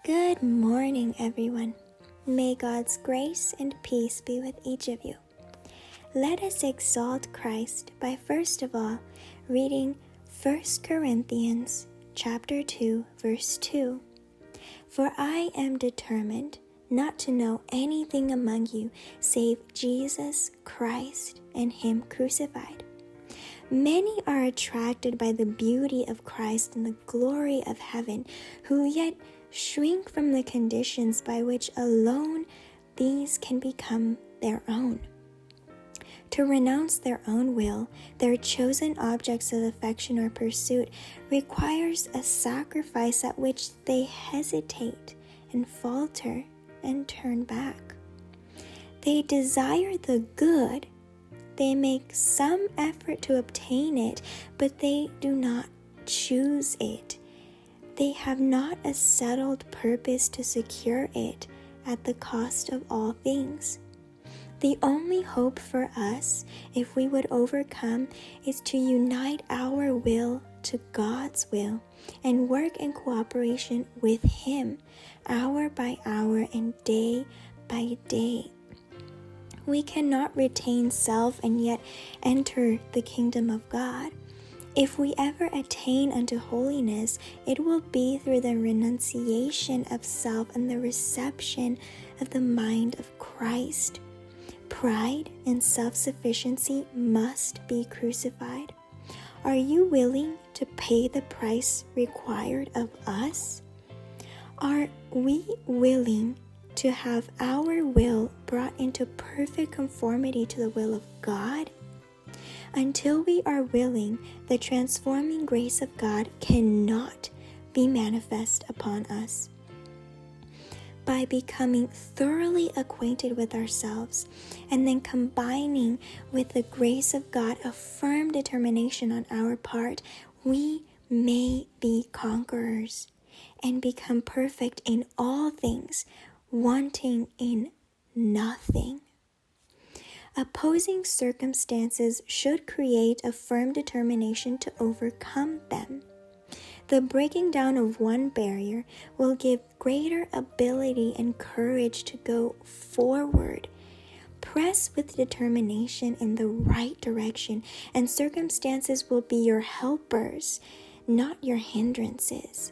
Good morning, everyone. May God's grace and peace be with each of you. Let us exalt Christ by first of all reading 1 Corinthians chapter 2, verse 2. For I am determined not to know anything among you save Jesus Christ and Him crucified. Many are attracted by the beauty of Christ and the glory of heaven, who yet shrink from the conditions by which alone these can become their own. To renounce their own will, their chosen objects of affection or pursuit, requires a sacrifice at which they hesitate and falter and turn back. They desire the good, they make some effort to obtain it, but they do not choose it. They have not a settled purpose to secure it at the cost of all things. The only hope for us, if we would overcome, is to unite our will to God's will and work in cooperation with Him, hour by hour and day by day. We cannot retain self and yet enter the kingdom of God. If we ever attain unto holiness, it will be through the renunciation of self and the reception of the mind of Christ. Pride and self-sufficiency must be crucified. Are you willing to pay the price required of us? Are we willing to have our will brought into perfect conformity to the will of God? Until we are willing, the transforming grace of God cannot be manifest upon us. By becoming thoroughly acquainted with ourselves and then combining with the grace of God a firm determination on our part, we may be conquerors and become perfect in all things, wanting in nothing. Opposing circumstances should create a firm determination to overcome them. The breaking down of one barrier will give greater ability and courage to go forward. Press with determination in the right direction, and circumstances will be your helpers, not your hindrances.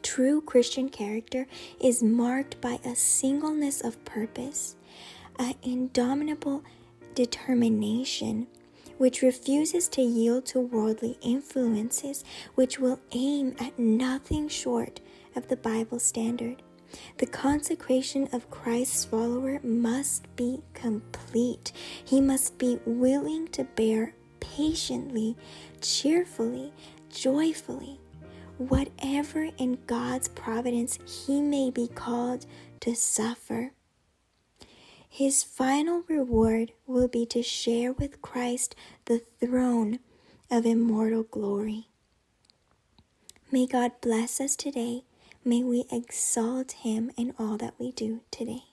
True Christian character is marked by a singleness of purpose, an indomitable determination which refuses to yield to worldly influences, which will aim at nothing short of the Bible standard. The consecration of Christ's follower must be complete. He must be willing to bear patiently, cheerfully, joyfully, whatever in God's providence he may be called to suffer. His final reward will be to share with Christ the throne of immortal glory. May God bless us today. May we exalt Him in all that we do today.